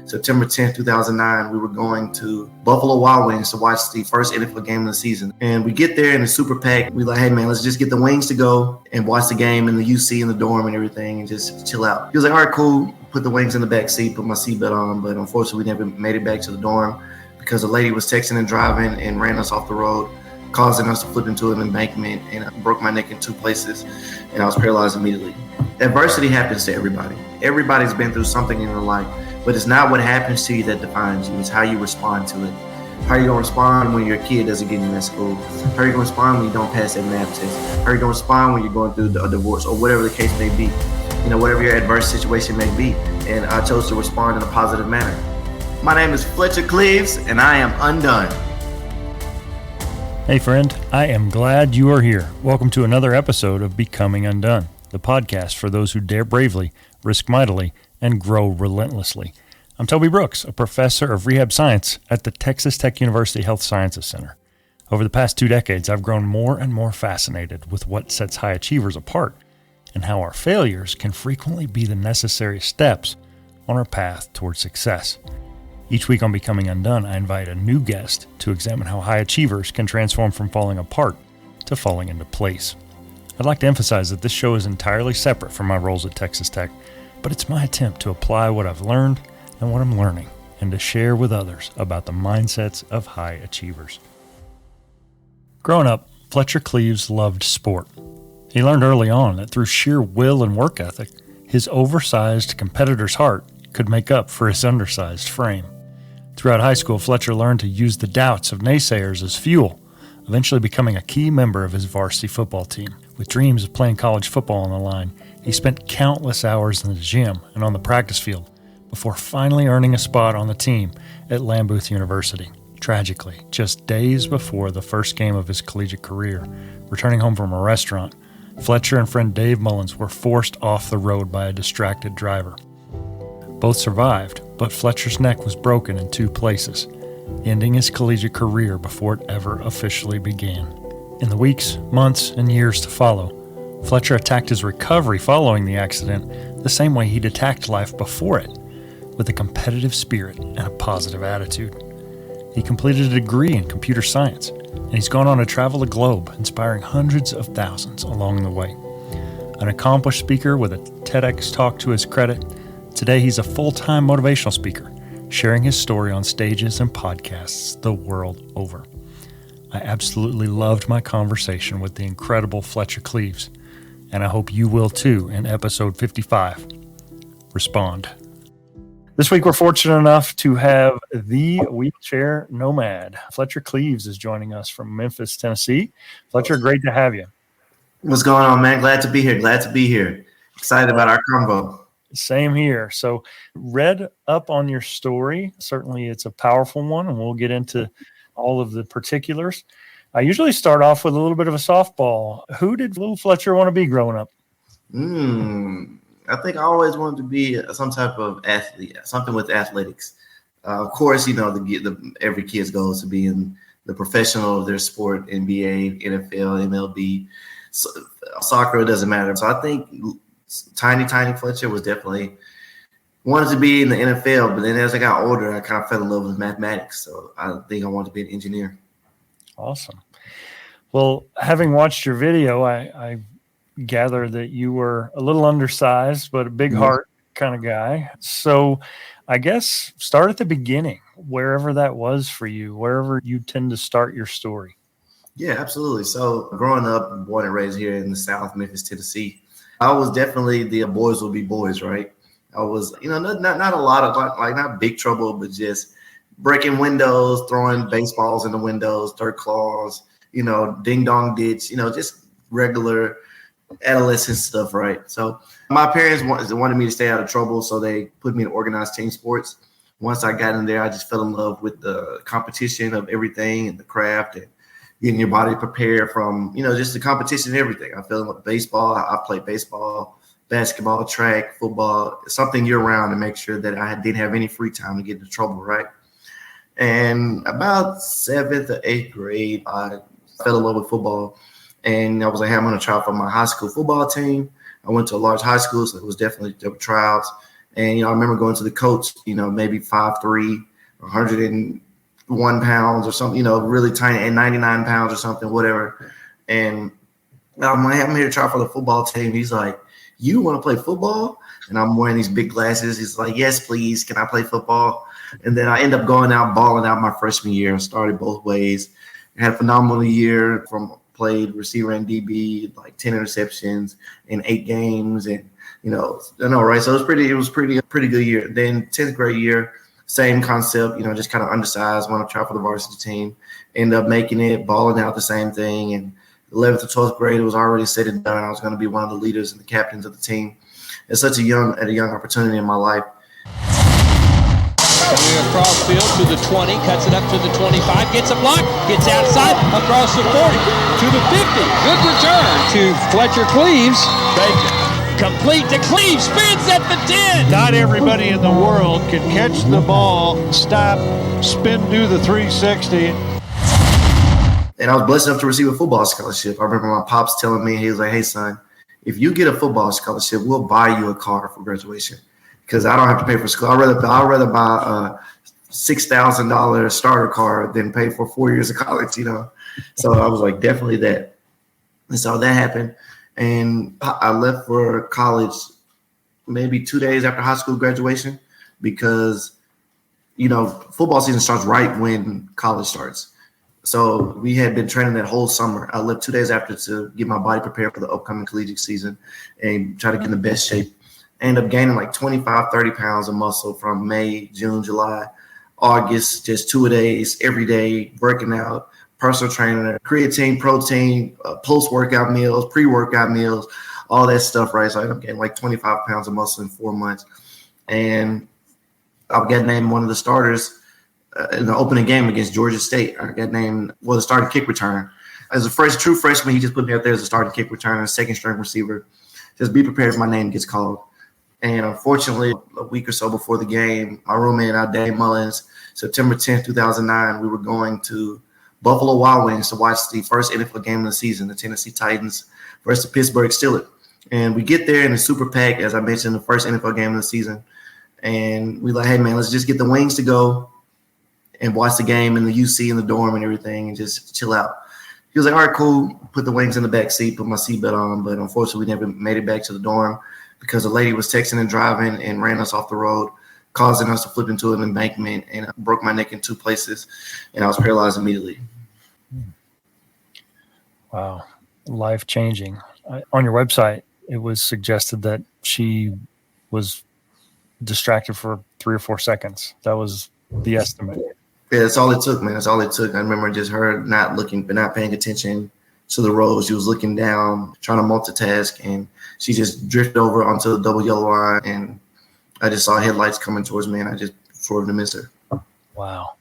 September 10th, 2009, we were going to Buffalo Wild Wings to watch the first NFL game of the season. And we get there and it's super packed. We like, hey man, let's just get the wings to go and watch the game in the UC in the dorm and everything and just chill out. He was like, all right, cool. Put the wings in the back seat, put my seatbelt on. But unfortunately, we never made it back to the dorm because the lady was texting and driving and ran us off the road, causing us to flip into an embankment, and I broke my neck in 2 places and I was paralyzed immediately. Adversity happens to everybody. Everybody's been through something in their life, but it's not what happens to you that defines you. It's how you respond to it. How are you going to respond when your kid doesn't get in that school? How are you going to respond when you don't pass that math test? How are you going to respond when you're going through a divorce or whatever the case may be? You know, whatever your adverse situation may be. And I chose to respond in a positive manner. My name is Fletcher Cleaves, and I am undone. Hey friend, I am glad you are here. Welcome to another episode of Becoming Undone, the podcast for those who dare bravely, risk mightily, and grow relentlessly. I'm Toby Brooks, a professor of rehab science at the Texas Tech University Health Sciences Center. Over the past 2 decades, I've grown more and more fascinated with what sets high achievers apart and how our failures can frequently be the necessary steps on our path towards success. Each week on Becoming Undone, I invite a new guest to examine how high achievers can transform from falling apart to falling into place. I'd like to emphasize that this show is entirely separate from my roles at Texas Tech, but it's my attempt to apply what I've learned and what I'm learning, and to share with others about the mindsets of high achievers. Growing up, Fletcher Cleaves loved sport. He learned early on that through sheer will and work ethic, his oversized competitor's heart could make up for his undersized frame. Throughout high school, Fletcher learned to use the doubts of naysayers as fuel, eventually becoming a key member of his varsity football team. With dreams of playing college football on the line, he spent countless hours in the gym and on the practice field before finally earning a spot on the team at Lambuth University. Tragically, just days before the first game of his collegiate career, returning home from a restaurant, Fletcher and friend Dave Mullins were forced off the road by a distracted driver. Both survived, but Fletcher's neck was broken in 2 places, ending his collegiate career before it ever officially began. In the weeks, months, and years to follow, Fletcher attacked his recovery following the accident the same way he'd attacked life before it, with a competitive spirit and a positive attitude. He completed a degree in computer science, and he's gone on to travel the globe, inspiring hundreds of thousands along the way. An accomplished speaker with a TEDx talk to his credit, today he's a full-time motivational speaker, sharing his story on stages and podcasts the world over. I absolutely loved my conversation with the incredible Fletcher Cleaves, and I hope you will too in episode 55. Respond. This week we're fortunate enough to have the Wheelchair Nomad. Fletcher Cleaves is joining us from Memphis, Tennessee. Fletcher, great to have you. What's going on, man? Glad to be here. Excited about our combo. Same here. So read up on your story. Certainly it's a powerful one, and we'll get into all of the particulars. I usually start off with a little bit of a softball. Who did little Fletcher want to be growing up? I think I always wanted to be some type of athlete, something with athletics. Of course, you know, every kid's goal is to be in the professional of their sport, NBA, NFL, MLB, soccer, it doesn't matter. So I think tiny Fletcher was definitely wanted to be in the NFL, but then as I got older, I kind of fell in love with mathematics. So I think I wanted to be an engineer. Awesome. Well, having watched your video, I gather that you were a little undersized, but a big heart kind of guy. So I guess start at the beginning, wherever that was for you, wherever you tend to start your story. Yeah, absolutely. So growing up, born and raised here in the South, Memphis, Tennessee, I was definitely the boys will be boys, right? I was, you know, not a lot of like not big trouble, but just breaking windows, throwing baseballs in the windows, dirt claws, you know, ding dong ditch, you know, just regular adolescent stuff, right? So my parents wanted me to stay out of trouble, so they put me in organized team sports. Once I got in there, I just fell in love with the competition of everything and the craft and getting your body prepared from, you know, just the competition and everything. I fell in love with baseball. I played baseball, basketball, track, football, something year round to make sure that I didn't have any free time to get into trouble, right? And about 7th or 8th grade, I fell in love with football. And I was like, hey, I'm going to try out for my high school football team. I went to a large high school, so it was definitely tryouts. And, I remember going to the coach, maybe 5'3", 101 pounds or something, really tiny, and 99 pounds or something, whatever. And I'm like, I'm here to try for the football team. He's like, you want to play football? And I'm wearing these big glasses. He's like, yes, please. Can I play football? And then I end up going out, balling out my freshman year. I started both ways. I had a phenomenal year. Played receiver and DB, like 10 interceptions in 8 games. And, right. So it was pretty good year. Then 10th grade year, same concept, just kind of undersized, want to try for the varsity team. End up making it, balling out the same thing. And 11th to 12th grade, it was already said and done. I was going to be one of the leaders and the captains of the team. It's such a young opportunity in my life. Coming across field to the 20, cuts it up to the 25, gets a block, gets outside, across the 40, to the 50. Good return to Fletcher Cleaves. Complete to Cleaves, spins at the 10. Not everybody in the world can catch the ball, stop, spin, do the 360. And I was blessed enough to receive a football scholarship. I remember my pops telling me, he was like, hey, son, if you get a football scholarship, we'll buy you a car for graduation because I don't have to pay for school. I'd rather buy a $6,000 starter car than pay for 4 years of college, So I was like, definitely that. And so that happened. And I left for college maybe 2 days after high school graduation because, football season starts right when college starts. So we had been training that whole summer. I left 2 days after to get my body prepared for the upcoming collegiate season and try to get in the best shape. I ended up gaining like 25, 30 pounds of muscle from May, June, July, August, just 2 days, every day, working out, personal trainer, creatine, protein, post-workout meals, pre-workout meals, all that stuff, right? So I ended up getting like 25 pounds of muscle in 4 months. And I got named one of the starters in the opening game against Georgia State. I got named the starting kick returner. As a true freshman, he just put me up there as a starting kick returner, second string receiver. Just be prepared if my name gets called. And unfortunately, a week or so before the game, my roommate and I, Dave Mullins, September 10th, 2009, we were going to Buffalo Wild Wings to watch the first NFL game of the season, the Tennessee Titans versus the Pittsburgh Steelers. And we get there and it's super packed, as I mentioned, the first NFL game of the season. And we like, hey, man, let's just get the wings to go and watch the game in the UC in the dorm and everything and just chill out. He was like, all right, cool. Put the wings in the back seat, put my seatbelt on. But unfortunately, we never made it back to the dorm because the lady was texting and driving and ran us off the road, causing us to flip into an embankment, and I broke my neck in 2 places, and I was paralyzed immediately. Wow. Life-changing. On your website, it was suggested that she was distracted for 3 or 4 seconds. That was the estimate. Yeah, that's all it took, man. That's all it took. I remember just her not paying attention to the road. She was looking down, trying to multitask, and she just drifted over onto the double yellow line, and I just saw headlights coming towards me, and I just swerved to miss her. Wow.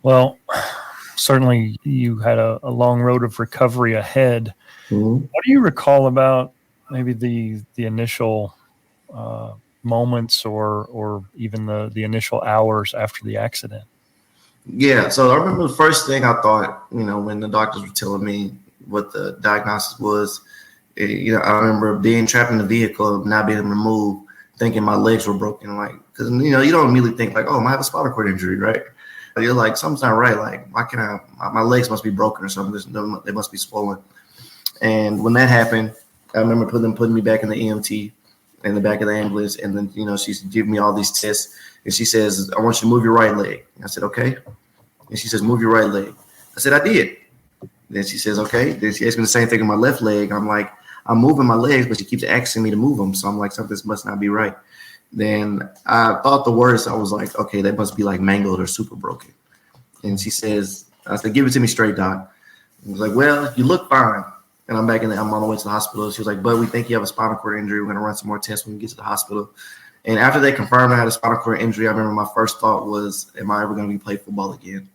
Well, certainly you had a long road of recovery ahead. Mm-hmm. What do you recall about maybe the initial moments or even the initial hours after the accident? Yeah, so I remember the first thing I thought, when the doctors were telling me what the diagnosis was, I remember being trapped in the vehicle, not being able to move, thinking my legs were broken, because, you don't immediately think oh, I might have a spinal cord injury, right? You're like, something's not right. Like, why can't my legs must be broken or something. They must be swollen. And when that happened, I remember putting me back in the EMT in the back of the ambulance. And then, she's giving me all these tests. And she says, I want you to move your right leg. And I said, okay. And she says, move your right leg. I said, I did. Then she says, okay. Then she asked me the same thing on my left leg. I'm like, I'm moving my legs, but she keeps asking me to move them. So I'm like, something must not be right. Then I thought the worst. I was like, okay, that must be like mangled or super broken. And she says, I said, give it to me straight, doc. I was like, well, you look fine. And I'm on the way to the hospital. She was like, but we think you have a spinal cord injury. We're going to run some more tests when we get to the hospital. And after they confirmed I had a spinal cord injury, I remember my first thought was, am I ever going to be play football again?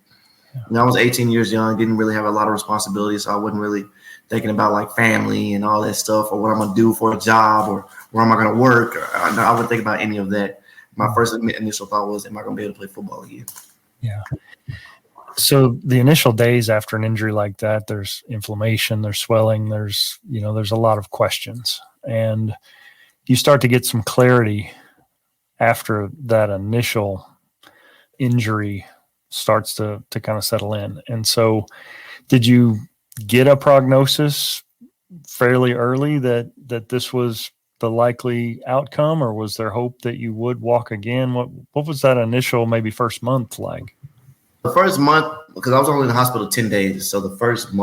Yeah. And I was 18 years young, didn't really have a lot of responsibilities. So I wasn't really thinking about like family and all that stuff, or what I'm going to do for a job, or where am I going to work. I wouldn't think about any of that. My first initial thought was, am I going to be able to play football again? Yeah. So the initial days after an injury like that, there's inflammation, there's swelling, there's a lot of questions, and you start to get some clarity after that initial injury starts to kind of settle in. And so did you get a prognosis fairly early that this was the likely outcome, or was there hope that you would walk again? What was that initial maybe first month like? The first month, because I was only in the hospital 10 days. So the first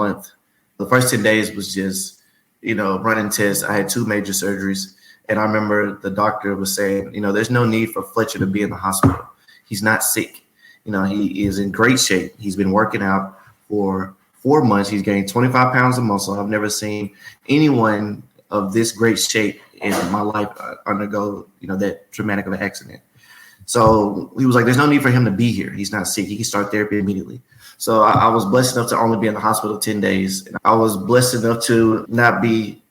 10 days was just, running tests. I had 2 major surgeries. And I remember the doctor was saying, there's no need for Fletcher to be in the hospital. He's not sick. He is in great shape. He's been working out for 4 months. He's gained 25 pounds of muscle. I've never seen anyone of this great shape in my life undergo, that traumatic of an accident. So he was like, there's no need for him to be here. He's not sick. He can start therapy immediately. So I was blessed enough to only be in the hospital 10 days. And I was blessed enough to not be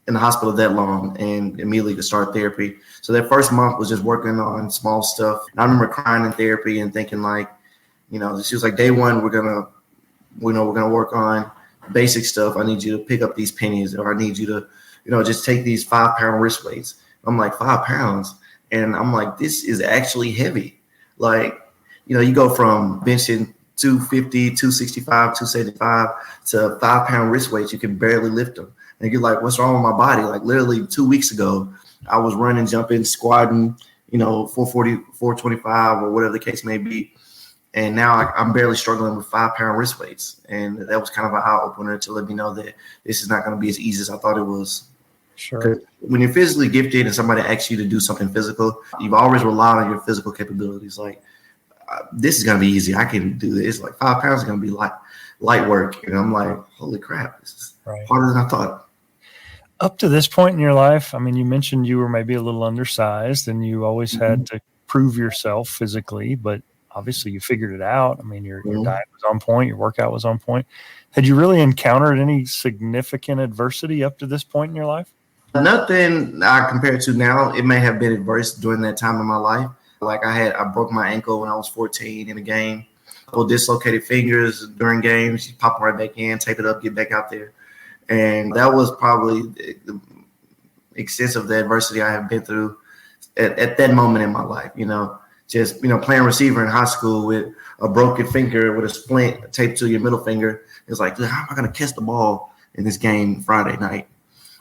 in the hospital that long and immediately to start therapy. So that first month was just working on small stuff. And I remember crying in therapy and thinking like, she was like, day one, we're going to work on basic stuff. I need you to pick up these pennies, or I need you to, just take these 5-pound wrist weights. I'm like, 5 pounds. And I'm like, this is actually heavy. Like, you go from benching 250, 265, 275 to 5-pound wrist weights. You can barely lift them. And you're like, what's wrong with my body? Like literally 2 weeks ago, I was running, jumping, squatting, 440, 425 or whatever the case may be. And now I'm barely struggling with 5-pound wrist weights. And that was kind of an eye opener to let me know that this is not going to be as easy as I thought it was. Sure. When you're physically gifted and somebody asks you to do something physical, you've always relied on your physical capabilities. Like, this is going to be easy. I can do this. Like 5 pounds is going to be light work. And I'm like, holy crap, this is harder than I thought. Up to this point in your life, I mean, you mentioned you were maybe a little undersized and you always had to prove yourself physically, but obviously you figured it out. I mean, your diet was on point, your workout was on point. Had you really encountered any significant adversity up to this point in your life? Nothing compared to now. It may have been adverse during that time in my life. Like I broke my ankle when I was 14 in a game. Dislocated fingers during games. You pop right back in, tape it up, get back out there. And that was probably the extent of the adversity I have been through at that moment in my life. Just playing receiver in high school with a broken finger with a splint taped to your middle finger. It's like, how am I going to catch the ball in this game Friday night?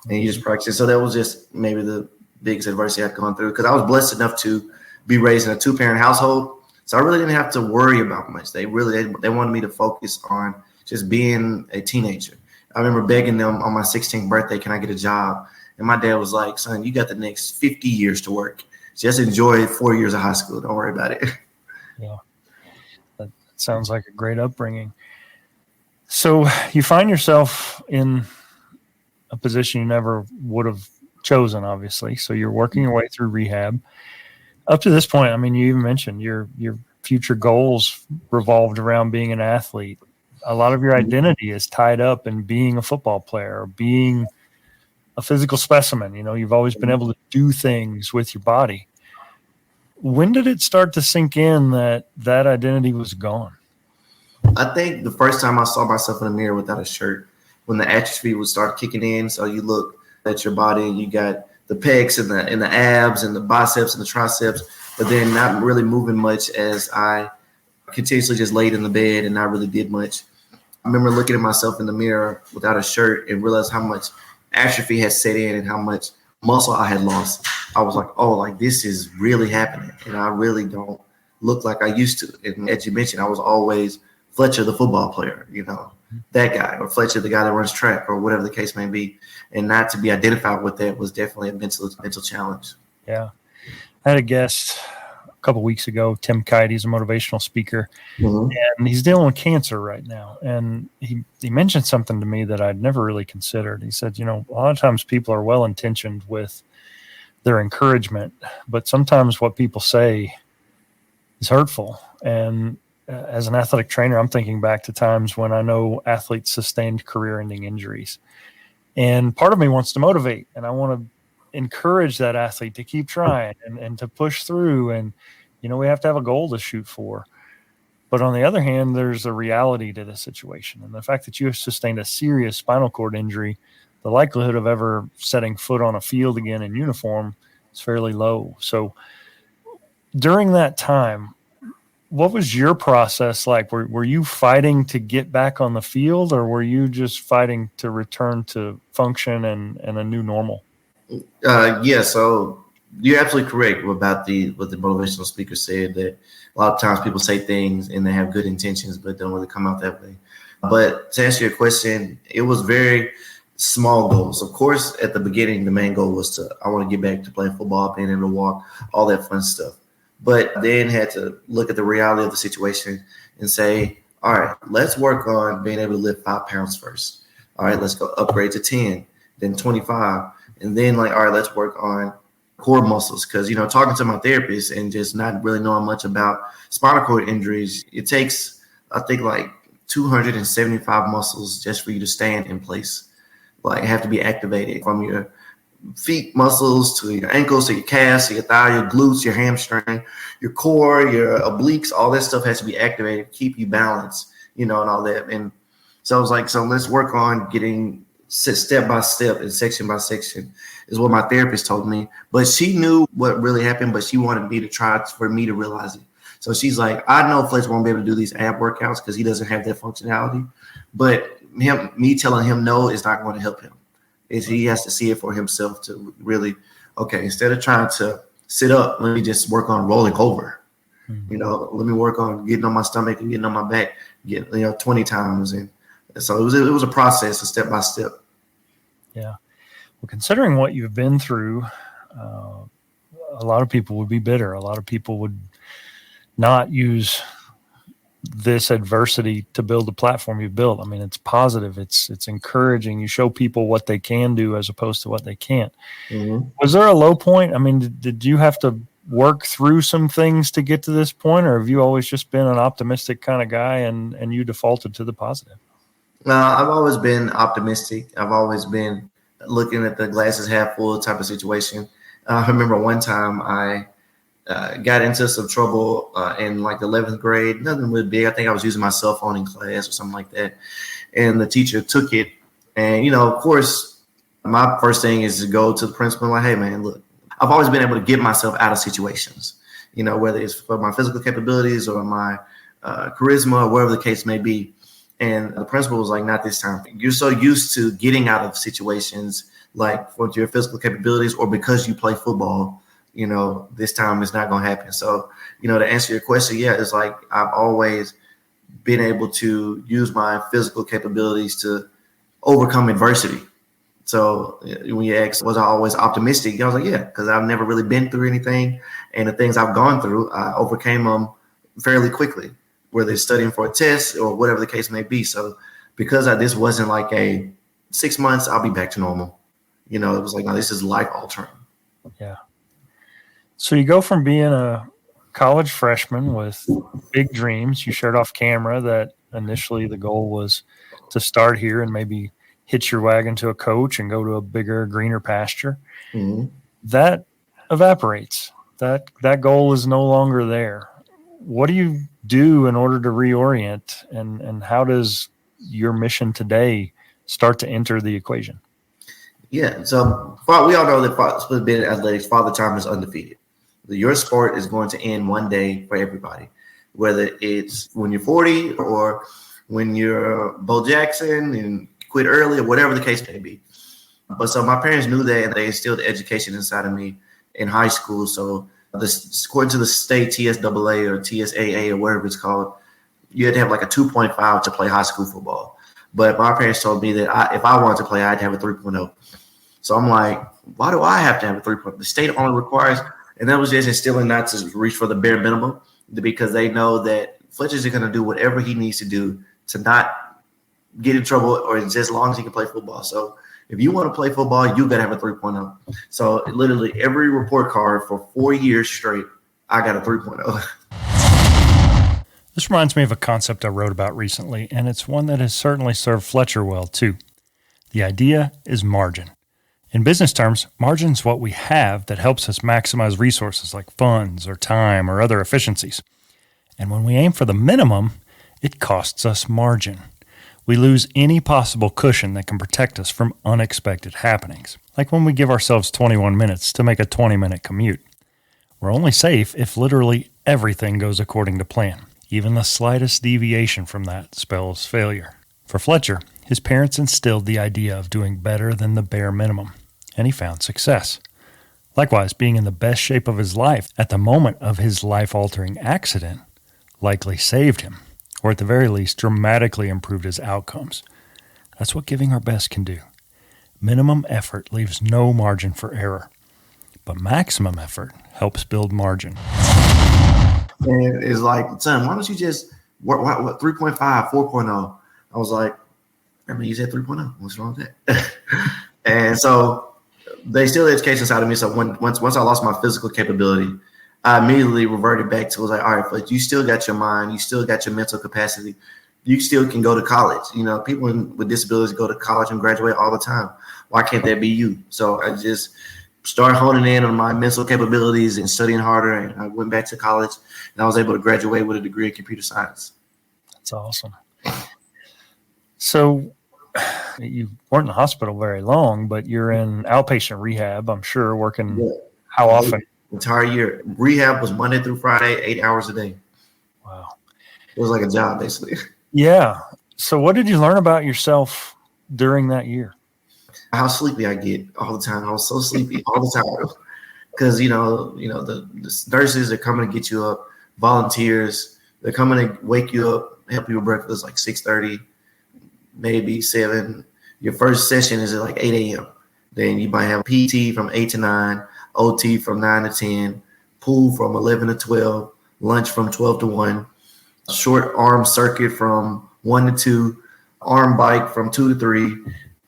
And you just practice. So that was just maybe the biggest adversity I've gone through, because I was blessed enough to be raised in a 2-parent household. So I really didn't have to worry about much. They wanted me to focus on just being a teenager. I remember begging them on my 16th birthday, can I get a job? And my dad was like, son, you got the next 50 years to work. Just enjoy 4 years of high school. Don't worry about it. Yeah, that sounds like a great upbringing. So you find yourself in a position you never would have chosen, obviously. So you're working your way through rehab. Up to this point, I mean, you even mentioned your future goals revolved around being an athlete. A lot of your identity is tied up in being a football player or being a physical specimen. You've always been able to do things with your body. When did it start to sink in that identity was gone? I think the first time I saw myself in the mirror without a shirt, when the atrophy would start kicking in. So you look at your body and you got the pecs and the abs and the biceps and the triceps, but then not really moving much as I continuously just laid in the bed and not really did much. I remember looking at myself in the mirror without a shirt and realized how much atrophy had set in and how much muscle I had lost. I was like, oh, like this is really happening. And I really don't look like I used to. And as you mentioned, I was always Fletcher, the football player, that guy, or Fletcher, the guy that runs track, or whatever the case may be. And not to be identified with that was definitely a mental challenge. Yeah. I had a guest a couple of weeks ago, Tim Kite. He's a motivational speaker, and he's dealing with cancer right now. And he mentioned something to me that I'd never really considered. He said, a lot of times people are well-intentioned with their encouragement, but sometimes what people say is hurtful. And as an athletic trainer, I'm thinking back to times when I know athletes sustained career-ending injuries. And part of me wants to motivate, and I want to encourage that athlete to keep trying and to push through. And, we have to have a goal to shoot for. But on the other hand, there's a reality to the situation. And the fact that you have sustained a serious spinal cord injury, the likelihood of ever setting foot on a field again in uniform is fairly low. So during that time, what was your process like? Were you fighting to get back on the field, or were you just fighting to return to function and a new normal? Yeah, so you're absolutely correct about what the motivational speaker said, that a lot of times people say things and they have good intentions, but don't really come out that way. But to answer your question, it was very small goals. Of course, at the beginning, the main goal was I want to get back to playing football, being able to walk, all that fun stuff. But then had to look at the reality of the situation and say, all right, let's work on being able to lift 5 pounds first. All right, let's go upgrade to 10, then 25. And then all right, let's work on core muscles. Because, talking to my therapist and just not really knowing much about spinal cord injuries, it takes, I think, 275 muscles just for you to stand in place. Have to be activated from your feet muscles to your ankles to your calves to your thigh, your glutes, your hamstring, your core, your obliques. All that stuff has to be activated, keep you balanced, and all that. And so I was like, so let's work on getting step by step and section by section is what my therapist told me. But she knew what really happened, but she wanted me to try for me to realize it. So she's like, I know Fletcher won't be able to do these ab workouts because he doesn't have that functionality. But me telling him no is not going to help him. He has to see it for himself to really, okay, instead of trying to sit up, let me just work on rolling over. Mm-hmm. Let me work on getting on my stomach and getting on my back, 20 times. And so it was a process, a step by step. Yeah. Well, considering what you've been through, a lot of people would be bitter. A lot of people would not use this adversity to build the platform you built. I mean, it's positive. It's encouraging. You show people what they can do as opposed to what they can't. Mm-hmm. Was there a low point? I mean, did you have to work through some things to get to this point, or have you always just been an optimistic kind of guy and you defaulted to the positive? I've always been optimistic. I've always been looking at the glasses half full type of situation. I remember one time I got into some trouble in the 11th grade. Nothing really big. I think I was using my cell phone in class or something like that. And the teacher took it. And, of course, my first thing is to go to the principal hey, man, look, I've always been able to get myself out of situations, whether it's for my physical capabilities or my charisma or whatever the case may be. And the principal was like, not this time. You're so used to getting out of situations for your physical capabilities or because you play football, this time it's not going to happen. So, to answer your question, yeah, it's I've always been able to use my physical capabilities to overcome adversity. So when you ask, was I always optimistic? I was like, yeah, because I've never really been through anything. And the things I've gone through, I overcame them fairly quickly, whether it's studying for a test or whatever the case may be. So because this wasn't a 6 months, I'll be back to normal. It was no, this is life altering. Yeah. So you go from being a college freshman with big dreams. You shared off camera that initially the goal was to start here and maybe hitch your wagon to a coach and go to a bigger, greener pasture. Mm-hmm. That evaporates. That goal is no longer there. What do you do in order to reorient, and how does your mission today start to enter the equation? Yeah, so we all know that being in athletics, Father Time is undefeated. Your sport is going to end one day for everybody, whether it's when you're 40 or when you're Bo Jackson and quit early or whatever the case may be. But so my parents knew that, and they instilled the education inside of me in high school. So according to the state TSAA or TSAA or whatever it's called, you had to have a 2.5 to play high school football. But my parents told me that if I wanted to play, I had to have a 3.0. So I'm like, why do I have to have a 3.0? The state only requires, and that was just instilling not to reach for the bare minimum, because they know that Fletcher's going to do whatever he needs to do to not get in trouble, or just as long as he can play football. So if you want to play football, you got to have a 3.0. So literally every report card for 4 years straight, I got a 3.0. This reminds me of a concept I wrote about recently, and it's one that has certainly served Fletcher well too. The idea is margin. In business terms, margin is what we have that helps us maximize resources like funds or time or other efficiencies. And when we aim for the minimum, it costs us margin. We lose any possible cushion that can protect us from unexpected happenings, like when we give ourselves 21 minutes to make a 20-minute commute. We're only safe if literally everything goes according to plan. Even the slightest deviation from that spells failure. For Fletcher, his parents instilled the idea of doing better than the bare minimum, and he found success. Likewise, being in the best shape of his life at the moment of his life-altering accident likely saved him, or at the very least dramatically improved his outcomes. That's what giving our best can do. Minimum effort leaves no margin for error, but maximum effort helps build margin. And it's like, son, why don't you just work 3.5, 4.0? I was like, I mean, you said 3.0. What's wrong with that? And so they still education side of me. So once I lost my physical capability, I immediately reverted back to, was like, all right, but you still got your mind, you still got your mental capacity. You still can go to college. You know, people with disabilities go to college and graduate all the time. Why can't that be you? So I just started honing in on my mental capabilities and studying harder. And I went back to college and I was able to graduate with a degree in computer science. That's awesome. So you weren't in the hospital very long, but you're in outpatient rehab, I'm sure, working. Yeah. How often? Entire year. Rehab was Monday through Friday, 8 hours a day. Wow. It was like a job, basically. Yeah. So what did you learn about yourself during that year? How sleepy I get all the time. I was so sleepy all the time. Because, the nurses are coming to get you up, volunteers, they're coming to wake you up, help you with breakfast like 6:30, maybe 7. Your first session is at like 8 a.m. Then you might have PT from 8 to 9, OT from 9 to 10, pool from 11 to 12, lunch from 12 to 1, short arm circuit from 1 to 2, arm bike from 2 to 3.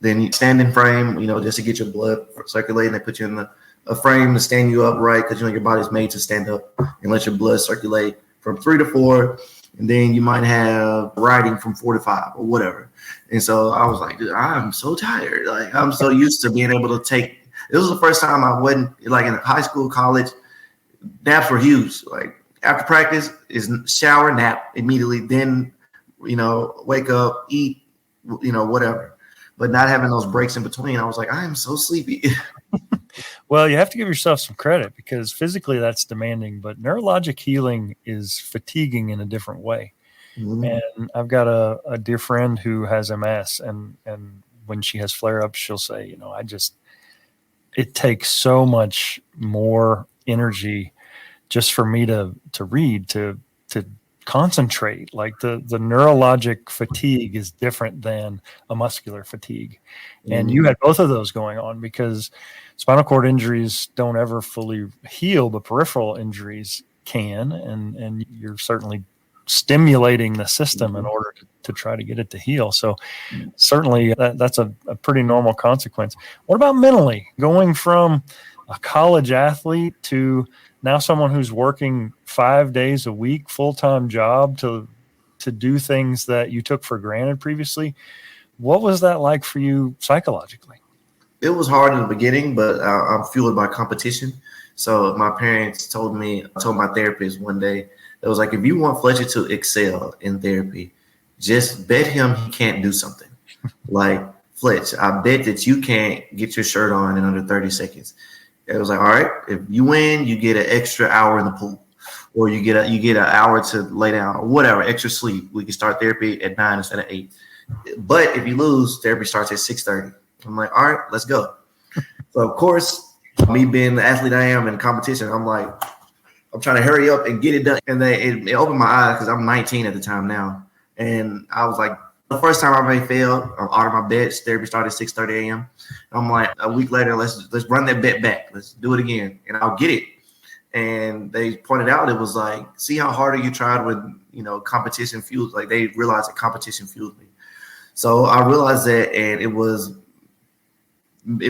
Then you stand in frame, just to get your blood circulating. They put you in a frame to stand you up right because, your body's made to stand up and let your blood circulate from 3 to 4. And then you might have riding from 4 to 5 or whatever. And so I was like, dude, I'm so tired. Like, I'm so used to being able to take. It was the first time I wasn't, like, in high school, college, naps were huge. Like, after practice is shower, nap immediately. Then, wake up, eat, whatever. But not having those breaks in between, I was like, I am so sleepy. Well, you have to give yourself some credit because physically that's demanding, but neurologic healing is fatiguing in a different way. Mm-hmm. And I've got a dear friend who has MS, and when she has flare-ups, she'll say, it takes so much more energy just for me to read, to concentrate. Like the neurologic fatigue is different than a muscular fatigue. Mm-hmm. And you had both of those going on because spinal cord injuries don't ever fully heal, but peripheral injuries can. And you're certainly stimulating the system in order to try to get it to heal. So certainly that's a pretty normal consequence. What about mentally? Going from a college athlete to now someone who's working 5 days a week, full-time job to do things that you took for granted previously. What was that like for you psychologically? It was hard in the beginning, but I'm fueled by competition. So my parents told my therapist one day, it was like, if you want Fletcher to excel in therapy, just bet him he can't do something. Like, Fletch, I bet that you can't get your shirt on in under 30 seconds. It was like, all right, if you win, you get an extra hour in the pool, or you get an hour to lay down, or whatever, extra sleep. We can start therapy at 9 instead of 8. But if you lose, therapy starts at 6:30. I'm like, all right, let's go. So of course, me being the athlete I am in competition, I'm like, I'm trying to hurry up and get it done. And then it opened my eyes because I'm 19 at the time now, and I was like, the first time I failed, I ordered my bets. Therapy started at 6:30 a.m. I'm like, a week later, let's run that bet back. Let's do it again, and I'll get it. And they pointed out, it was like, see how harder you tried when, competition fuels. Like, they realized that competition fueled me. So I realized that, and it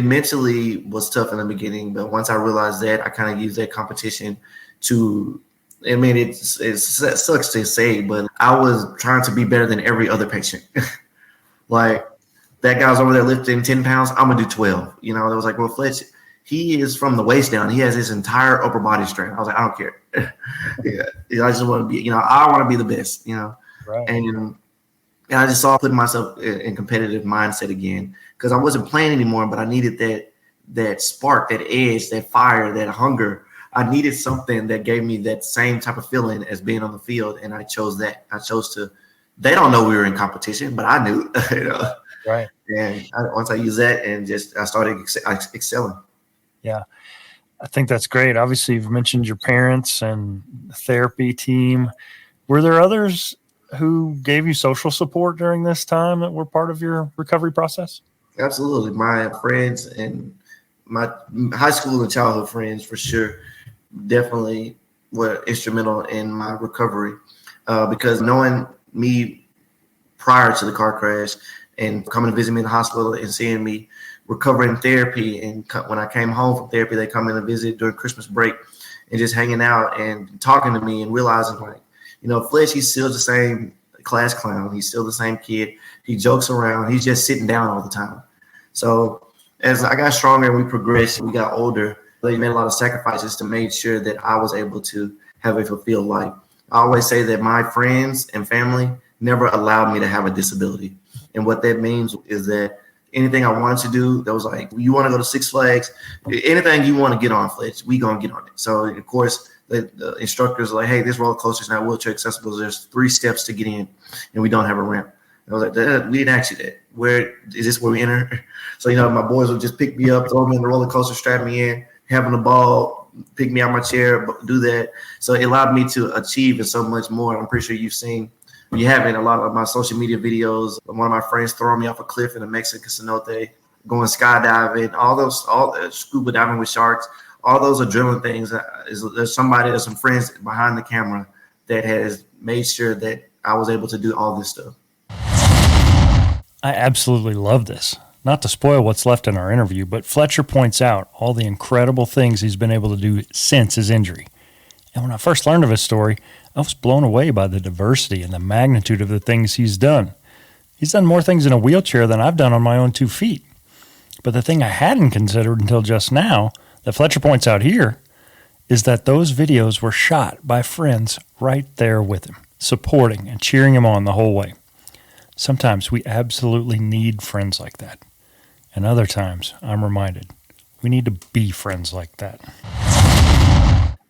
mentally was tough in the beginning. But once I realized that, I kind of used that competition to, I mean, it sucks to say, but I was trying to be better than every other patient. Like, that guy's over there lifting 10 pounds, I'm gonna do 12. It was like, well, Fletch, he is from the waist down. He has his entire upper body strength. I was like, I don't care. Yeah, I just want to be, I want to be the best, Right. And I just saw putting myself in competitive mindset again, because I wasn't playing anymore, but I needed that spark, that edge, that fire, that hunger. I needed something that gave me that same type of feeling as being on the field, and I chose that. I chose to. They don't know we were in competition, but I knew. Right. And once I used that, and I started excelling. Yeah, I think that's great. Obviously, you've mentioned your parents and the therapy team. Were there others who gave you social support during this time that were part of your recovery process? Absolutely. My friends and my high school and childhood friends, for sure, definitely were instrumental in my recovery because knowing me prior to the car crash and coming to visit me in the hospital and seeing me recovering therapy. And when I came home from therapy, they come in and visit during Christmas break and just hanging out and talking to me and realizing, like, Fletch, he's still the same class clown. He's still the same kid. He jokes around. He's just sitting down all the time. So as I got stronger and we progressed, we got older, they made a lot of sacrifices to make sure that I was able to have a fulfilled life. I always say that my friends and family never allowed me to have a disability. And what that means is that anything I wanted to do, that was like, you want to go to Six Flags, anything you want to get on, Fletch, we going to get on it. So, of course, the instructors are like, hey, this roller coaster is not wheelchair accessible. There's 3 steps to get in, and we don't have a ramp. I was like, we didn't ask you that. Where is this where we enter? So, my boys would just pick me up, throw me in the roller coaster, strap me in, having the ball, pick me out my chair, do that. So it allowed me to achieve and so much more. I'm pretty sure you've seen, you haven't, a lot of my social media videos. One of my friends throwing me off a cliff in the Mexican cenote, going skydiving, all scuba diving with sharks, all those adrenaline things. There's some friends behind the camera that has made sure that I was able to do all this stuff. I absolutely love this. Not to spoil what's left in our interview, but Fletcher points out all the incredible things he's been able to do since his injury. And when I first learned of his story, I was blown away by the diversity and the magnitude of the things he's done. He's done more things in a wheelchair than I've done on my own 2 feet. But the thing I hadn't considered until just now, that Fletcher points out here, is that those videos were shot by friends right there with him, supporting and cheering him on the whole way. Sometimes we absolutely need friends like that. And other times, I'm reminded, we need to be friends like that.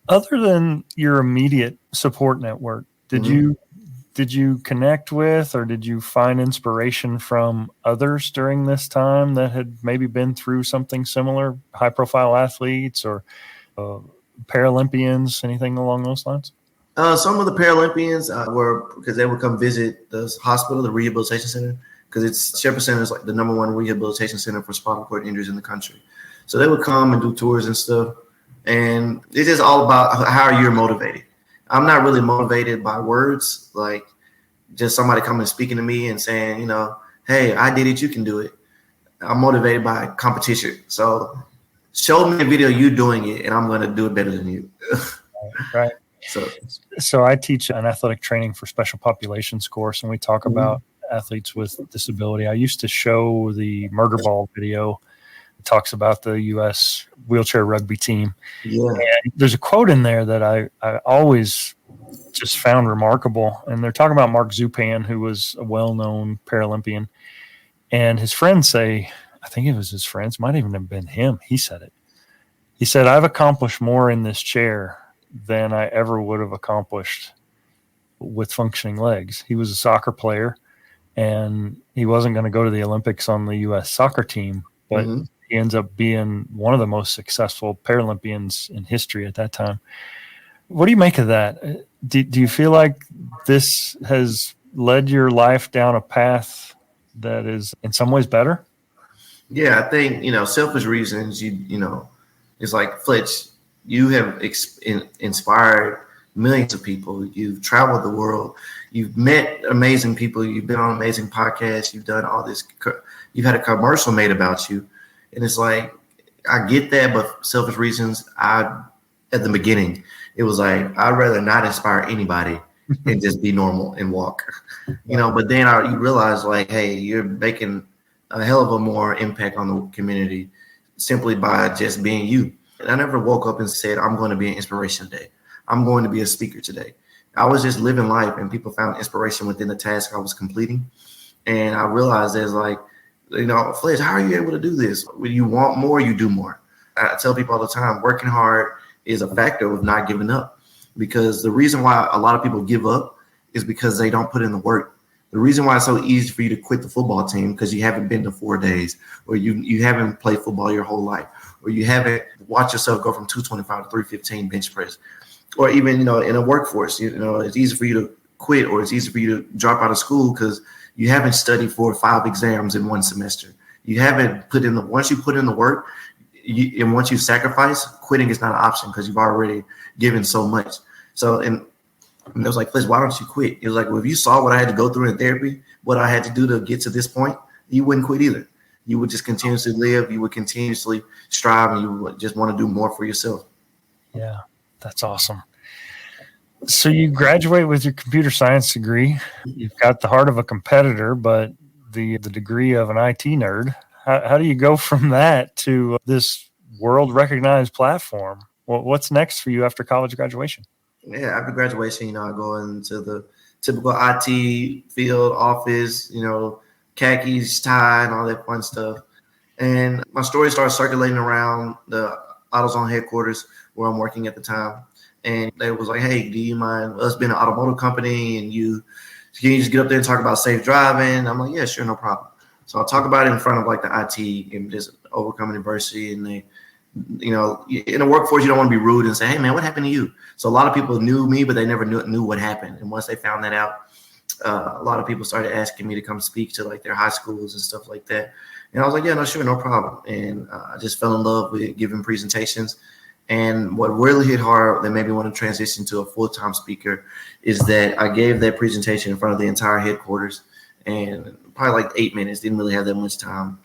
Other than your immediate support network, did you connect with or did you find inspiration from others during this time that had maybe been through something similar, high-profile athletes or Paralympians, anything along those lines? Some of the Paralympians were, because they would come visit the hospital, the rehabilitation center, because Shepherd Center is like the #1 rehabilitation center for spinal cord injuries in the country. So they would come and do tours and stuff. And it's just all about how you're motivated. I'm not really motivated by words, like just somebody coming and speaking to me and saying, hey, I did it, you can do it. I'm motivated by competition. So show me a video you doing it, and I'm going to do it better than you. Right. So I teach an athletic training for special populations course, and we talk about athletes with disability. I used to show the murder ball video. It talks about the U.S. wheelchair rugby team. Yeah. And there's a quote in there that I always just found remarkable. And they're talking about Mark Zupan, who was a well-known Paralympian. And his friends say, I think it was his friends, might even have been him. He said it. He said, I've accomplished more in this chair than I ever would have accomplished with functioning legs. He was a soccer player, and he wasn't going to go to the Olympics on the U.S. soccer team, but he ends up being one of the most successful Paralympians in history at that time. What do you make of that? Do you feel like this has led your life down a path that is in some ways better? Yeah, I think, selfish reasons, it's like, Fletch, you have inspired millions of people. You've traveled the world. You've met amazing people. You've been on amazing podcasts. You've done all this. You've had a commercial made about you. And it's like, I get that, but selfish reasons, at the beginning, it was like, I'd rather not inspire anybody and just be normal and walk, but then you realize, like, hey, you're making a hell of a more impact on the community simply by just being you. And I never woke up and said, I'm going to be an inspiration today. I'm going to be a speaker today. I was just living life, and people found inspiration within the task I was completing. And I realized there's like, Fletch, how are you able to do this? When you want more, you do more. I tell people all the time, working hard is a factor of not giving up, because the reason why a lot of people give up is because they don't put in the work. The reason why it's so easy for you to quit the football team because you haven't been to 4 days, or you haven't played football your whole life, or you haven't watched yourself go from 225 to 315 bench press, or even, in a workforce, it's easy for you to quit, or it's easy for you to drop out of school because you haven't studied for 5 exams in 1 semester. You haven't put in once you put in the work, and once you sacrifice, quitting is not an option because you've already given so much. So, and it was like, Fletch, why don't you quit? It was like, well, if you saw what I had to go through in therapy, what I had to do to get to this point, you wouldn't quit either. You would just continuously live. You would continuously strive, and you would just want to do more for yourself. Yeah, that's awesome. So you graduate with your computer science degree. You've got the heart of a competitor, but the degree of an IT nerd. How do you go from that to this world-recognized platform? What's next for you after college graduation? Yeah, after graduation, I go into the typical IT field, office, khakis, tie, and all that fun stuff. And my story started circulating around the AutoZone headquarters where I'm working at the time. And they was like, hey, do you mind us being an automotive company? And can you just get up there and talk about safe driving? I'm like, yeah, sure, no problem. So I'll talk about it in front of like the IT and just overcoming adversity. And they, in a workforce, you don't want to be rude and say, hey, man, what happened to you? So a lot of people knew me, but they never knew what happened. And once they found that out, a lot of people started asking me to come speak to like their high schools and stuff like that. And I was like, yeah, no, sure, no problem. And I just fell in love with giving presentations. And what really hit hard that made me want to transition to a full-time speaker is that I gave that presentation in front of the entire headquarters, and probably like 8 minutes, didn't really have that much time.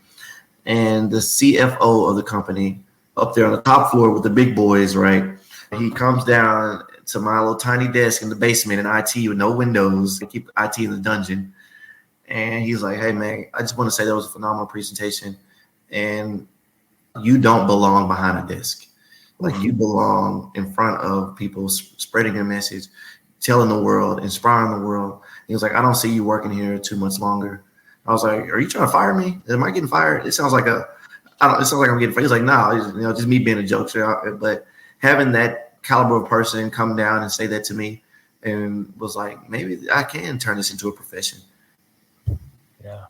And the CFO of the company up there on the top floor with the big boys, right? He comes down to my little tiny desk in the basement in IT with no windows. They keep IT in the dungeon. And he's like, hey, man, I just want to say that was a phenomenal presentation. And you don't belong behind a desk. Like, you belong in front of people, spreading your message, telling the world, inspiring the world. He was like, I don't see you working here too much longer. I was like, are you trying to fire me? Am I getting fired? It sounds like it sounds like I'm getting fired. He's like, no, just me being a jokester. But having that caliber of person come down and say that to me, and was like, maybe I can turn this into a profession. Yeah.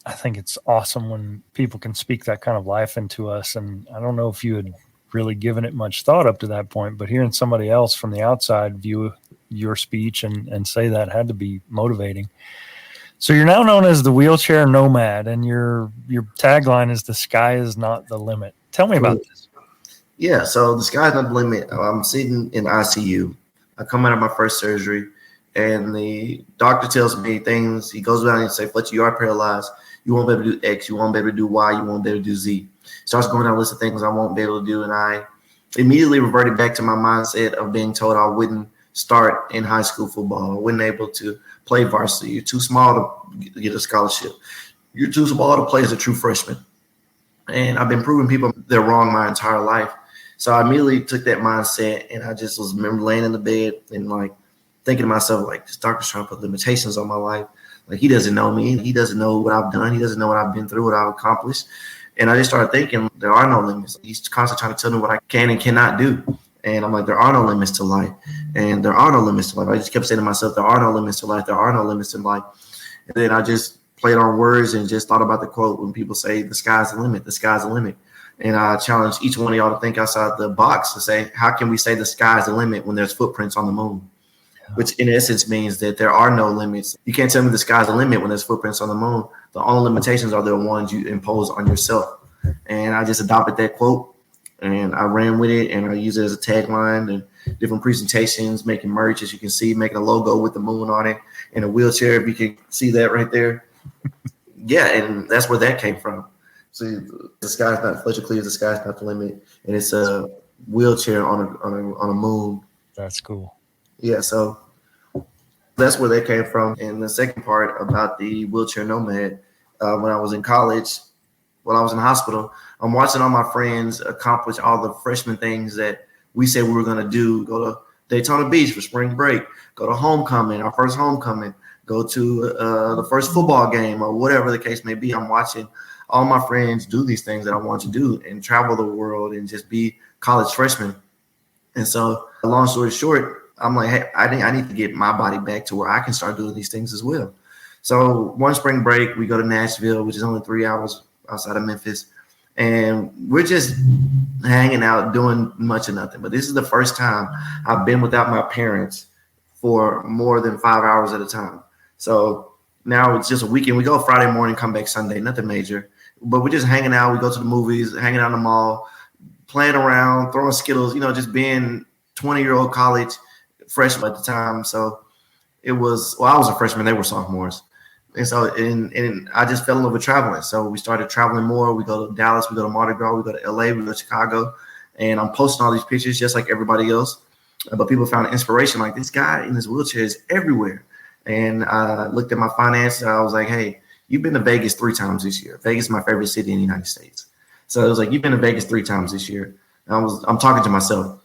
I think it's awesome when people can speak that kind of life into us. And I don't know if you had really given it much thought up to that point, but hearing somebody else from the outside view your speech and say that had to be motivating. So you're now known as the Wheelchair Nomad, and your tagline is "The sky is not the limit." Tell me about this. Yeah, so the sky's not the limit. I'm sitting in ICU. I come out of my first surgery, and the doctor tells me things. He goes around and says, Fletcher, you are paralyzed. You won't be able to do X. You won't be able to do Y. You won't be able to do Z. Starts going down a list of things I won't be able to do. And I immediately reverted back to my mindset of being told I wouldn't start in high school football. I wasn't able to play varsity. You're too small to get a scholarship. You're too small to play as a true freshman. And I've been proving people they're wrong my entire life. So I immediately took that mindset, and I just was remember laying in the bed and like thinking to myself, like, this doctor's trying to put limitations on my life. Like, he doesn't know me. He doesn't know what I've done. He doesn't know what I've been through, what I've accomplished. And I just started thinking there are no limits. He's constantly trying to tell me what I can and cannot do. And I'm like, there are no limits to life. And there are no limits to life. I just kept saying to myself, there are no limits to life. There are no limits in life. And then I just played on words and just thought about the quote when people say, the sky's the limit, the sky's the limit. And I challenge each one of y'all to think outside the box to say, how can we say the sky's the limit when there's footprints on the moon? Which in essence means that there are no limits. You can't tell me the sky's the limit when there's footprints on the moon. The only limitations are the ones you impose on yourself. And I just adopted that quote, and I ran with it, and I use it as a tagline and different presentations, making merch, as you can see, making a logo with the moon on it, and a wheelchair, if you can see that right there. Yeah, and that's where that came from. See, the sky's not Fletcher Cleaves, the sky's not the limit, and it's a wheelchair on a moon. That's cool. Yeah, so that's where that came from. And the second part about the Wheelchair Nomad, when I was in college, when I was in the hospital, I'm watching all my friends accomplish all the freshman things that we said we were going to do. Go to Daytona Beach for spring break, go to homecoming, our first homecoming, go to the first football game, or whatever the case may be. I'm watching all my friends do these things that I want to do and travel the world and just be college freshman. And so long story short, I'm like, hey, I need to get my body back to where I can start doing these things as well. So one spring break, we go to Nashville, which is only 3 hours outside of Memphis. And we're just hanging out, doing much of nothing. But this is the first time I've been without my parents for more than 5 hours at a time. So now it's just a weekend. We go Friday morning, come back Sunday, nothing major. But we're just hanging out. We go to the movies, hanging out in the mall, playing around, throwing Skittles, just being 20-year-old college freshman at the time. So it was, I was a freshman. They were sophomores. And so, and I just fell in love with traveling. So we started traveling more. We go to Dallas, we go to Mardi Gras, we go to LA, we go to Chicago. And I'm posting all these pictures just like everybody else. But people found inspiration, like this guy in his wheelchair is everywhere. And I looked at my finances. I was like, hey, you've been to Vegas 3 times this year. Vegas is my favorite city in the United States. So it was like, you've been to Vegas 3 times this year. And I'm talking to myself.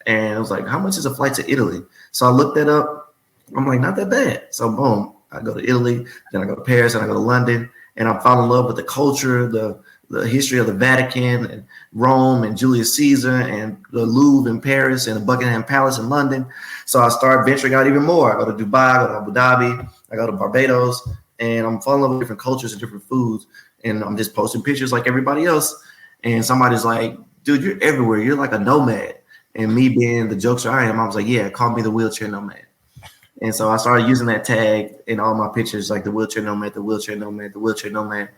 And it was like, how much is a flight to Italy? So I looked that up. I'm like, not that bad. So boom. I go to Italy, then I go to Paris, and I go to London, and I fall in love with the culture, the history of the Vatican and Rome and Julius Caesar and the Louvre in Paris and the Buckingham Palace in London. So I start venturing out even more. I go to Dubai, I go to Abu Dhabi, I go to Barbados, and I'm falling in love with different cultures and different foods. And I'm just posting pictures like everybody else. And somebody's like, dude, you're everywhere. You're like a nomad. And me being the jokester I am, I was like, yeah, call me the Wheelchair Nomad. And so I started using that tag in all my pictures, like the Wheelchair Nomad, the Wheelchair Nomad, the Wheelchair Nomad,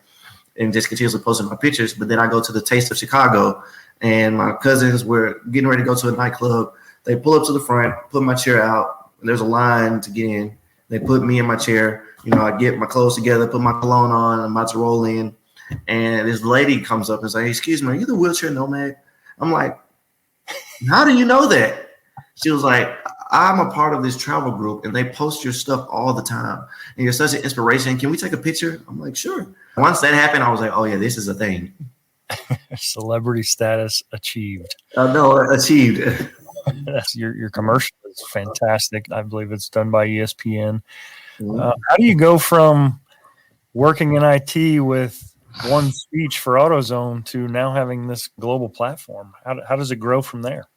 and just continuously posting my pictures. But then I go to the Taste of Chicago, and my cousins were getting ready to go to a nightclub. They pull up to the front, put my chair out, and there's a line to get in. They put me in my chair. I get my clothes together, put my cologne on, I'm about to roll in. And this lady comes up and says, excuse me, are you the Wheelchair Nomad? I'm like, how do you know that? She was like, I'm a part of this travel group and they post your stuff all the time. And you're such an inspiration. Can we take a picture? I'm like, sure. Once that happened, I was like, oh yeah, this is a thing. Celebrity status achieved. No, achieved. That's your commercial is fantastic. I believe it's done by ESPN. Mm-hmm. How do you go from working in IT with one speech for AutoZone to now having this global platform? How does it grow from there?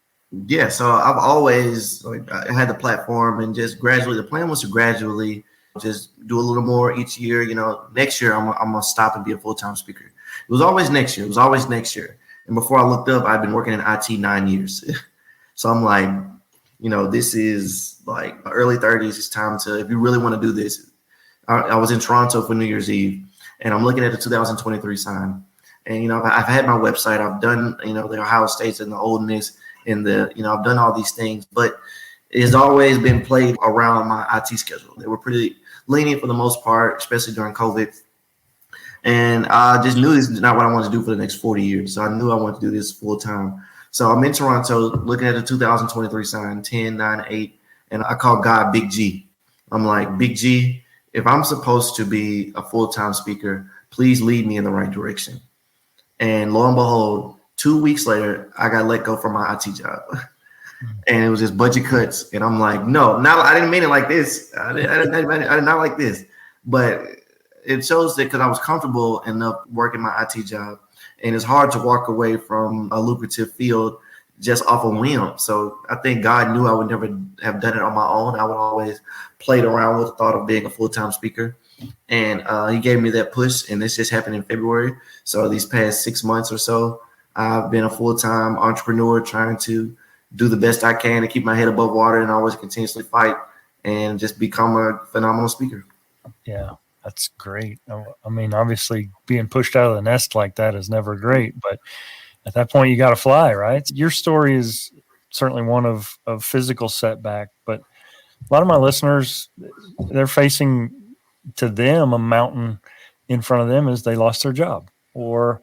Yeah, so I've always I had the platform and just gradually, the plan was to gradually just do a little more each year. Next year I'm gonna stop and be a full-time speaker. It was always next year. And before I looked up, I've been working in IT 9 years. So I'm like, this is like early 30s. It's time to, if you really want to do this. I was in Toronto for New Year's Eve, and I'm looking at the 2023 sign. And I've had my website. I've done the Ohio States and the Ole Miss. And I've done all these things, but it's always been played around my IT schedule. They were pretty lenient for the most part, especially during COVID. And I just knew this is not what I wanted to do for the next 40 years. So I knew I wanted to do this full time. So I'm in Toronto looking at the 2023 sign, 10-9-8, and I call God Big G. I'm like, Big G, if I'm supposed to be a full-time speaker, please lead me in the right direction. And lo and behold, 2 weeks later, I got let go from my IT job, and it was just budget cuts. And I'm like, no, I didn't mean it like this. I did not like this, but it shows that because I was comfortable enough working my IT job, and it's hard to walk away from a lucrative field just off a whim. So I think God knew I would never have done it on my own. I would always played around with the thought of being a full-time speaker. And he gave me that push, and this just happened in February. So these past 6 months or so, I've been a full-time entrepreneur trying to do the best I can to keep my head above water and always continuously fight and just become a phenomenal speaker. Yeah, that's great. I mean, obviously being pushed out of the nest like that is never great, but at that point you got to fly, right? Your story is certainly one of physical setback, but a lot of my listeners, they're facing to them a mountain in front of them as they lost their job, or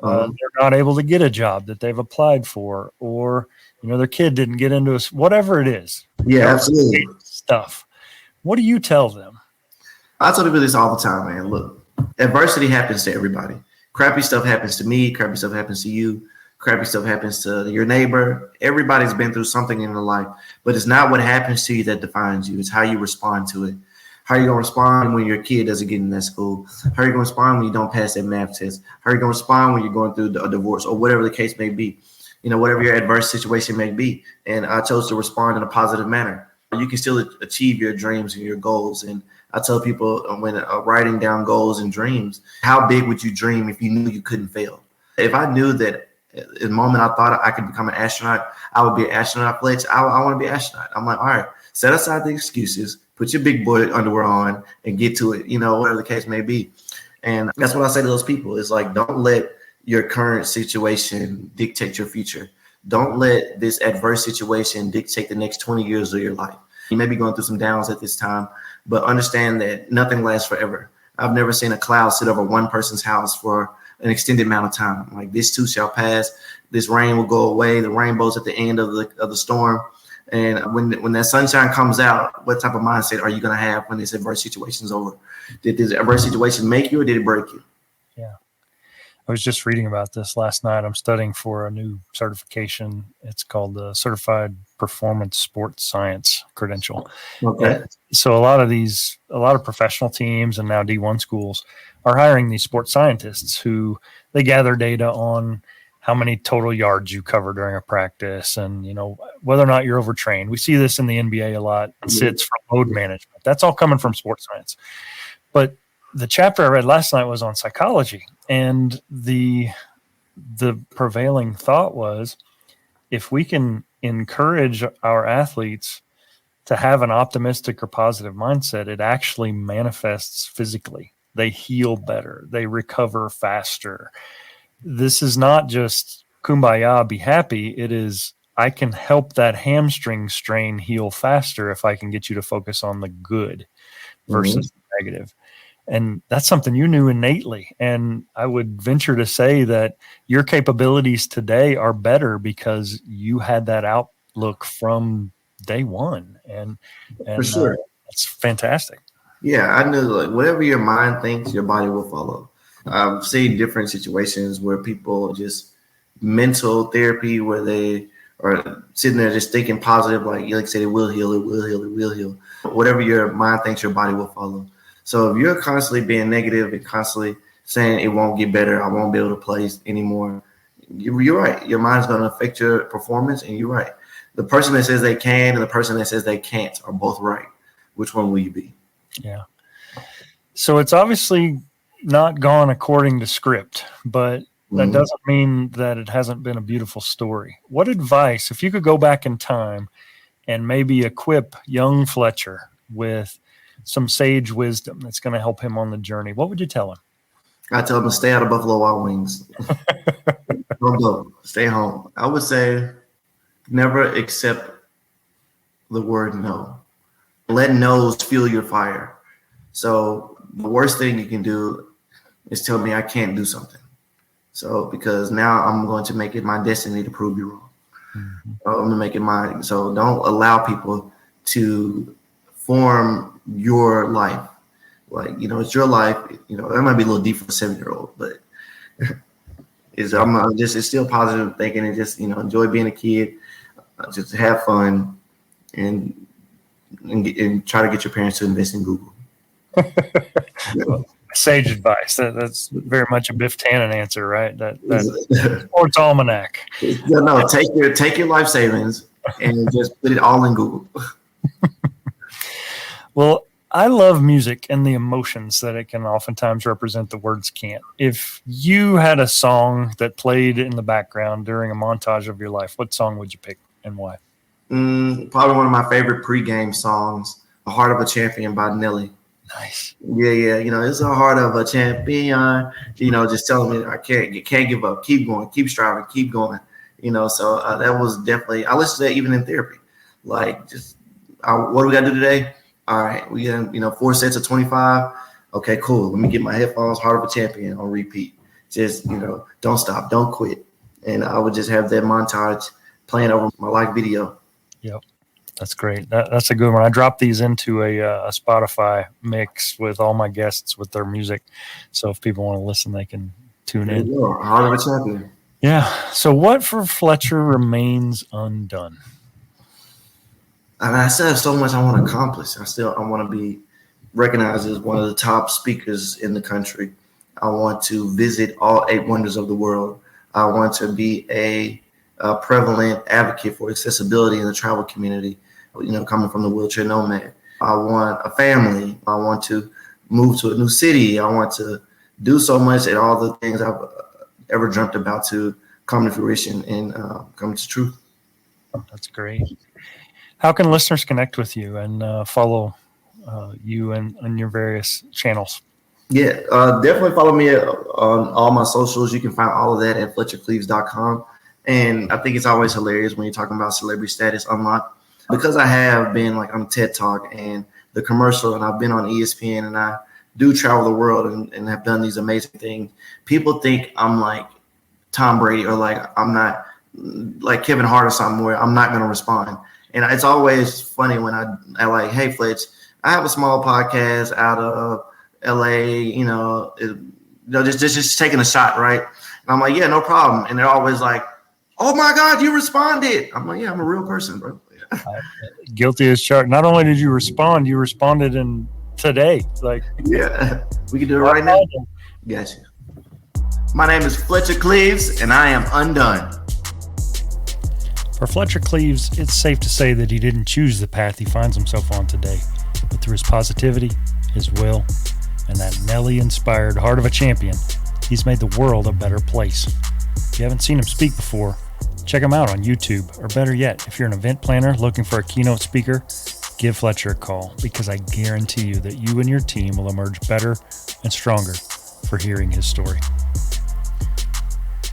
they're not able to get a job that they've applied for, or their kid didn't get into whatever it is. Yeah, absolutely. Stuff. What do you tell them? I tell people this all the time, man. Look, adversity happens to everybody. Crappy stuff happens to me. Crappy stuff happens to you. Crappy stuff happens to your neighbor. Everybody's been through something in their life, but it's not what happens to you that defines you. It's how you respond to it. How are you going to respond when your kid doesn't get in that school? How are you going to respond when you don't pass that math test? How are you going to respond when you're going through a divorce or whatever the case may be? whatever your adverse situation may be. And I chose to respond in a positive manner. You can still achieve your dreams and your goals. And I tell people when writing down goals and dreams, how big would you dream if you knew you couldn't fail? If I knew that in the moment I thought I could become an astronaut, I would be an astronaut, Fletch. I want to be an astronaut. I'm like, all right, set aside the excuses, put your big boy underwear on and get to it, whatever the case may be. And that's what I say to those people. It's like, don't let your current situation dictate your future. Don't let this adverse situation dictate the next 20 years of your life. You may be going through some downs at this time, but understand that nothing lasts forever. I've never seen a cloud sit over one person's house for an extended amount of time. Like, this too shall pass. This rain will go away. The rainbow's at the end of the storm. And when that sunshine comes out, what type of mindset are you going to have when this adverse situation is over? Did this adverse situation make you or did it break you? Yeah. I was just reading about this last night. I'm studying for a new certification. It's called the Certified Performance Sports Science credential. Okay. So a lot of professional teams and now D1 schools are hiring these sports scientists who they gather data on how many total yards you cover during a practice and, whether or not you're overtrained. We see this in the NBA a lot. It sits from load management. That's all coming from sports science. But the chapter I read last night was on psychology, and the prevailing thought was, if we can encourage our athletes to have an optimistic or positive mindset, it actually manifests physically. They heal better. They recover faster. This is not just kumbaya, be happy. It is, I can help that hamstring strain heal faster if I can get you to focus on the good versus the negative. And that's something you knew innately. And I would venture to say that your capabilities today are better because you had that outlook from day one. And for sure. It's fantastic. Yeah, I know, like, whatever your mind thinks, your body will follow. I've seen different situations where people just mental therapy, where they are sitting there just thinking positive, like you said, it will heal, it will heal, it will heal. Whatever your mind thinks, your body will follow. So if you're constantly being negative and constantly saying it won't get better, I won't be able to play anymore, you're right. Your mind's going to affect your performance, and you're right. The person that says they can and the person that says they can't are both right. Which one will you be? Yeah. So it's obviously not gone according to script, but that doesn't mean that it hasn't been a beautiful story. What advice, if you could go back in time and maybe equip young Fletcher with some sage wisdom that's going to help him on the journey, what would you tell him? I tell him to stay out of Buffalo Wild Wings. Don't go. Stay home. I would say never accept the word no. Let no's fuel your fire. So the worst thing you can do is tell me I can't do something. So because now I'm going to make it my destiny to prove you wrong. I'm going to make it mine. So don't allow people to form your life. Like, it's your life. That might be a little deep for a 7-year-old, but it's still positive thinking and just, enjoy being a kid, just have fun and try to get your parents to invest in Google. Sage advice. That's very much a Biff Tannen answer, right? That sports almanac. No, take your life savings and just put it all in Google. Well, I love music and the emotions that it can oftentimes represent the words can't. If you had a song that played in the background during a montage of your life, what song would you pick and why? Probably one of my favorite pregame songs, "The Heart of a Champion" by Nelly. Nice. Yeah. It's the heart of a champion. Just telling me you can't give up. Keep going. Keep striving. Keep going. So that was definitely, I listened to that even in therapy. Like, just what do we got to do today? All right, we got 4 sets of 25. Okay, cool. Let me get my headphones. Heart of a Champion on repeat. Just don't stop, don't quit. And I would just have that montage playing over my live video. Yep. That's great. That's a good one. I dropped these into a Spotify mix with all my guests with their music. So if people want to listen, they can tune in. Heart of a Champion. Yeah. So what for Fletcher remains undone? I still have so much I want to accomplish. I want to be recognized as one of the top speakers in the country. I want to visit all 8 wonders of the world. I want to be a prevalent advocate for accessibility in the travel community, coming from the Wheelchair Nomad. I want a family. I want to move to a new city. I want to do so much, and all the things I've ever dreamt about to come to fruition and come to truth. That's great. How can listeners connect with you and follow you on your various channels? Yeah, definitely follow me on all my socials. You can find all of that at FletcherCleaves.com. And I think it's always hilarious when you're talking about celebrity status unlocked, because I have been on TED Talk and the commercial, and I've been on ESPN, and I do travel the world and have done these amazing things. People think I'm like Tom Brady, or I'm not like Kevin Hart or something, where I'm not going to respond. And it's always funny when I like, hey, Fletch, I have a small podcast out of LA, just taking a shot, right? And I'm like, yeah, no problem. And they're always like, oh my God, you responded. I'm like, yeah, I'm a real person, bro. Guilty as charged. Not only did you respond, you responded in today. Yeah, we can do it right now. Gotcha. My name is Fletcher Cleaves, and I am undone. For Fletcher Cleaves, it's safe to say that he didn't choose the path he finds himself on today, but through his positivity, his will, and that Nelly-inspired heart of a champion, he's made the world a better place. If you haven't seen him speak before, check him out on YouTube, or better yet, if you're an event planner looking for a keynote speaker, give Fletcher a call, because I guarantee you that you and your team will emerge better and stronger for hearing his story.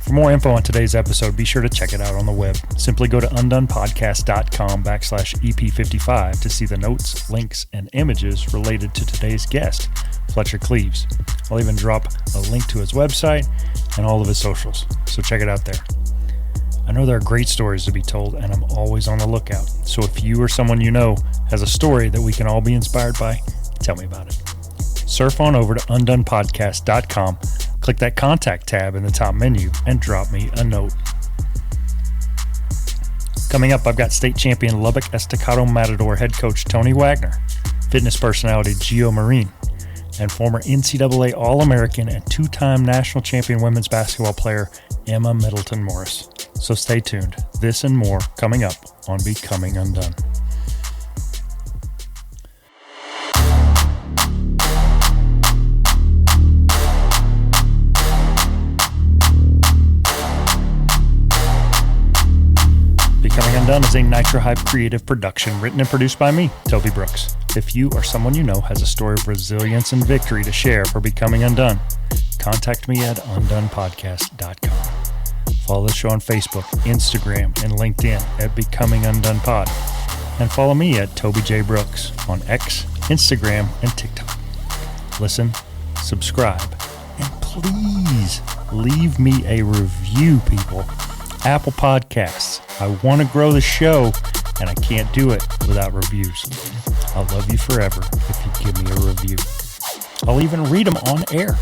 For more info on today's episode, be sure to check it out on the web. Simply go to undonepodcast.com/EP55 to see the notes, links, and images related to today's guest, Fletcher Cleaves. I'll even drop a link to his website and all of his socials, so check it out there. I know there are great stories to be told, and I'm always on the lookout. So if you or someone you know has a story that we can all be inspired by, tell me about it. Surf on over to undonepodcast.com, click that contact tab in the top menu, and drop me a note. Coming up, I've got state champion Lubbock Estacado Matador head coach Tony Wagner, fitness personality Gio Marine, and former NCAA All-American and two-time national champion women's basketball player Emma Middleton Morris. So stay tuned. This and more coming up on Becoming Undone. Becoming Undone is a Nitro Hype creative production written and produced by me, Toby Brooks. If you or someone you know has a story of resilience and victory to share for Becoming Undone, contact me at undonepodcast.com. Follow the show on Facebook, Instagram, and LinkedIn at Becoming Undone Pod. And follow me at Toby J. Brooks on X, Instagram, and TikTok. Listen, subscribe, and please leave me a review, people. Apple Podcasts. I want to grow the show, and I can't do it without reviews. I'll love you forever if you give me a review. I'll even read them on air,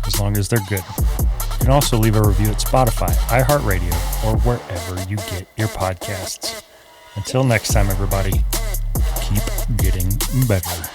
as long as they're good. You can also leave a review at Spotify, iHeartRadio, or wherever you get your podcasts. Until next time, everybody, keep getting better.